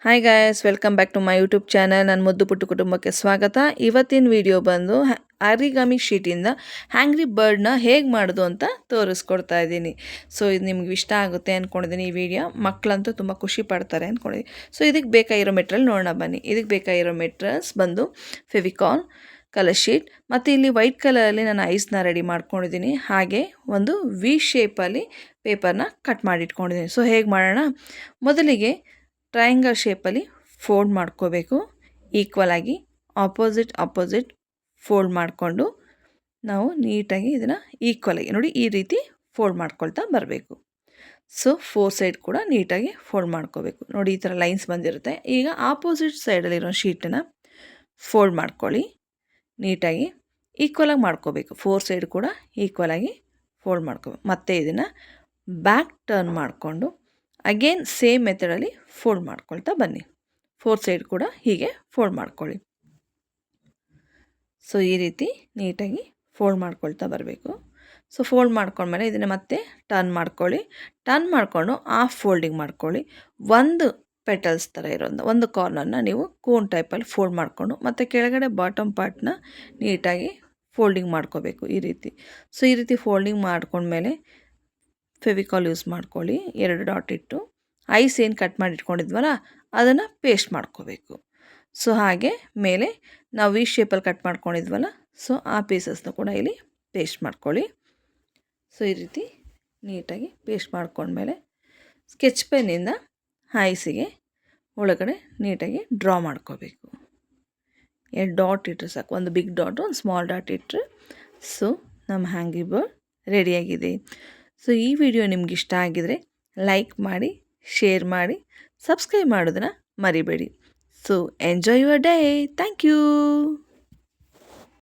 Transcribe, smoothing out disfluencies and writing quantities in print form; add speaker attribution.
Speaker 1: Hi guys, welcome back to my YouTube channel. ನನ್ನ ಮುದ್ದು ಪುಟ್ಟು ಕುಟುಂಬಕ್ಕೆ ಸ್ವಾಗತ. ಇವತ್ತಿನ ವಿಡಿಯೋ ಬಂದು ಆರಿಗಾಮಿ ಶೀಟಿಂದ ಹ್ಯಾಂಗ್ರಿ ಬರ್ಡ್ನ ಹೇಗೆ ಮಾಡೋದು ಅಂತ ತೋರಿಸ್ಕೊಡ್ತಾ ಇದ್ದೀನಿ. ಸೊ ಇದು ನಿಮ್ಗೆ ಇಷ್ಟ ಆಗುತ್ತೆ ಅಂದ್ಕೊಂಡಿದ್ದೀನಿ. ಈ ವಿಡಿಯೋ ಮಕ್ಕಳಂತೂ ತುಂಬ ಖುಷಿ ಪಡ್ತಾರೆ ಅಂದ್ಕೊಂಡಿದ್ದೀನಿ. ಸೊ ಇದಕ್ಕೆ ಬೇಕಾಗಿರೋ ಮೆಟ್ರಿಯಲ್ ನೋಡೋಣ ಬನ್ನಿ. ಇದಕ್ಕೆ ಬೇಕಾಗಿರೋ ಮೆಟ್ರಿಯಲ್ಸ್ ಬಂದು ಫೆವಿಕಾಲ್, ಕಲರ್ ಶೀಟ್ ಮತ್ತು ಇಲ್ಲಿ ವೈಟ್ ಕಲರಲ್ಲಿ ನಾನು ಐಸ್ನ ರೆಡಿ ಮಾಡ್ಕೊಂಡಿದ್ದೀನಿ. ಹಾಗೆ ಒಂದು ವಿ ಶೇಪಲ್ಲಿ ಪೇಪರ್ನ ಕಟ್ ಮಾಡಿ ಇಟ್ಕೊಂಡಿದ್ದೀನಿ. ಸೊ ಹೇಗೆ ಮಾಡೋಣ? ಮೊದಲಿಗೆ ಟ್ರಯಾಂಗಲ್ ಶೇಪಲ್ಲಿ ಫೋಲ್ಡ್ ಮಾಡ್ಕೋಬೇಕು. ಈಕ್ವಲ್ ಆಗಿ ಆಪೋಸಿಟ್ ಫೋಲ್ಡ್ ಮಾಡಿಕೊಂಡು ನಾವು ನೀಟಾಗಿ ಇದನ್ನು ಈಕ್ವಲಾಗಿ ನೋಡಿ ಈ ರೀತಿ ಫೋಲ್ಡ್ ಮಾಡ್ಕೊಳ್ತಾ ಬರಬೇಕು. ಸೊ 4 ಸೈಡ್ ಕೂಡ ನೀಟಾಗಿ ಫೋಲ್ಡ್ ಮಾಡ್ಕೋಬೇಕು. ನೋಡಿ ಈ ಥರ ಲೈನ್ಸ್ ಬಂದಿರುತ್ತೆ. ಈಗ ಆಪೋಸಿಟ್ ಸೈಡಲ್ಲಿರೋ ಶೀಟನ್ನು ಫೋಲ್ಡ್ ಮಾಡ್ಕೊಳ್ಳಿ. ನೀಟಾಗಿ ಈಕ್ವಲಾಗಿ ಮಾಡ್ಕೋಬೇಕು. 4 ಸೈಡ್ ಕೂಡ ಈಕ್ವಲಾಗಿ ಫೋಲ್ಡ್ ಮಾಡ್ಕೋಬೇಕು. ಮತ್ತು ಇದನ್ನು ಬ್ಯಾಕ್ ಟರ್ನ್ ಮಾಡಿಕೊಂಡು ಅಗೇನ್ ಸೇಮ್ ಮೆಥಡಲ್ಲಿ ಫೋಲ್ಡ್ ಮಾಡ್ಕೊಳ್ತಾ ಬನ್ನಿ. 4 ಸೈಡ್ ಕೂಡ ಹೀಗೆ ಫೋಲ್ಡ್ ಮಾಡ್ಕೊಳ್ಳಿ. ಸೊ ಈ ರೀತಿ ನೀಟಾಗಿ ಫೋಲ್ಡ್ ಮಾಡ್ಕೊಳ್ತಾ ಬರಬೇಕು. ಸೊ ಫೋಲ್ಡ್ ಮಾಡ್ಕೊಂಡ್ಮೇಲೆ ಇದನ್ನು ಮತ್ತೆ ಟರ್ನ್ ಮಾಡ್ಕೊಳ್ಳಿ. ಟರ್ನ್ ಮಾಡಿಕೊಂಡು ಹಾಫ್ ಫೋಲ್ಡಿಂಗ್ ಮಾಡ್ಕೊಳ್ಳಿ. ಒಂದು ಪೆಟಲ್ಸ್ ಥರ ಇರೋದು ಒಂದು ಕಾರ್ನರ್ನ ನೀವು ಕೋನ್ ಟೈಪಲ್ಲಿ ಫೋಲ್ಡ್ ಮಾಡಿಕೊಂಡು ಮತ್ತು ಕೆಳಗಡೆ ಬಾಟಮ್ ಪಾರ್ಟ್ನ ನೀಟಾಗಿ ಫೋಲ್ಡಿಂಗ್ ಮಾಡ್ಕೋಬೇಕು ಈ ರೀತಿ. ಸೊ ಈ ರೀತಿ ಫೋಲ್ಡಿಂಗ್ ಮಾಡ್ಕೊಂಡ್ಮೇಲೆ ಫೆವಿಕಾಲ್ ಯೂಸ್ ಮಾಡ್ಕೊಳ್ಳಿ. 2 ಡಾಟ್ ಇಟ್ಟು ಐಸ್ ಏನು ಕಟ್ ಮಾಡಿ ಇಟ್ಕೊಂಡಿದ್ವಲ್ಲ ಅದನ್ನು ಪೇಸ್ಟ್ ಮಾಡ್ಕೋಬೇಕು. ಸೊ ಹಾಗೆ ಮೇಲೆ ನಾವು ವಿ ಶೇಪಲ್ಲಿ ಕಟ್ ಮಾಡ್ಕೊಂಡಿದ್ವಲ್ಲ ಸೊ ಆ ಪೀಸಸ್ನ ಕೂಡ ಇಲ್ಲಿ ಪೇಸ್ಟ್ ಮಾಡ್ಕೊಳ್ಳಿ. ಸೊ ಈ ರೀತಿ ನೀಟಾಗಿ ಪೇಸ್ಟ್ ಮಾಡ್ಕೊಂಡ್ಮೇಲೆ ಸ್ಕೆಚ್ ಪೆನ್ನಿಂದ ಐಸಿಗೆ ಒಳಗಡೆ ನೀಟಾಗಿ ಡ್ರಾ ಮಾಡ್ಕೋಬೇಕು. 2 ಡಾಟ್ ಇಟ್ಟರೆ ಸಾಕು. ಒಂದು ಬಿಗ್ ಡಾಟು, ಒಂದು ಸ್ಮಾಲ್ ಡಾಟ್ ಇಟ್ಟರೆ ಸೊ ನಮ್ಮ ಹ್ಯಾಂಗಿ ಬರ್ಡ್ ರೆಡಿಯಾಗಿದೆ. ಸೊ ಈ ವಿಡಿಯೋ ನಿಮ್ಗೆ ಇಷ್ಟ ಆಗಿದರೆ ಲೈಕ್ ಮಾಡಿ, ಶೇರ್ ಮಾಡಿ, ಸಬ್ಸ್ಕ್ರೈಬ್ ಮಾಡೋದನ್ನು ಮರಿಬೇಡಿ. So enjoy your day. Thank you.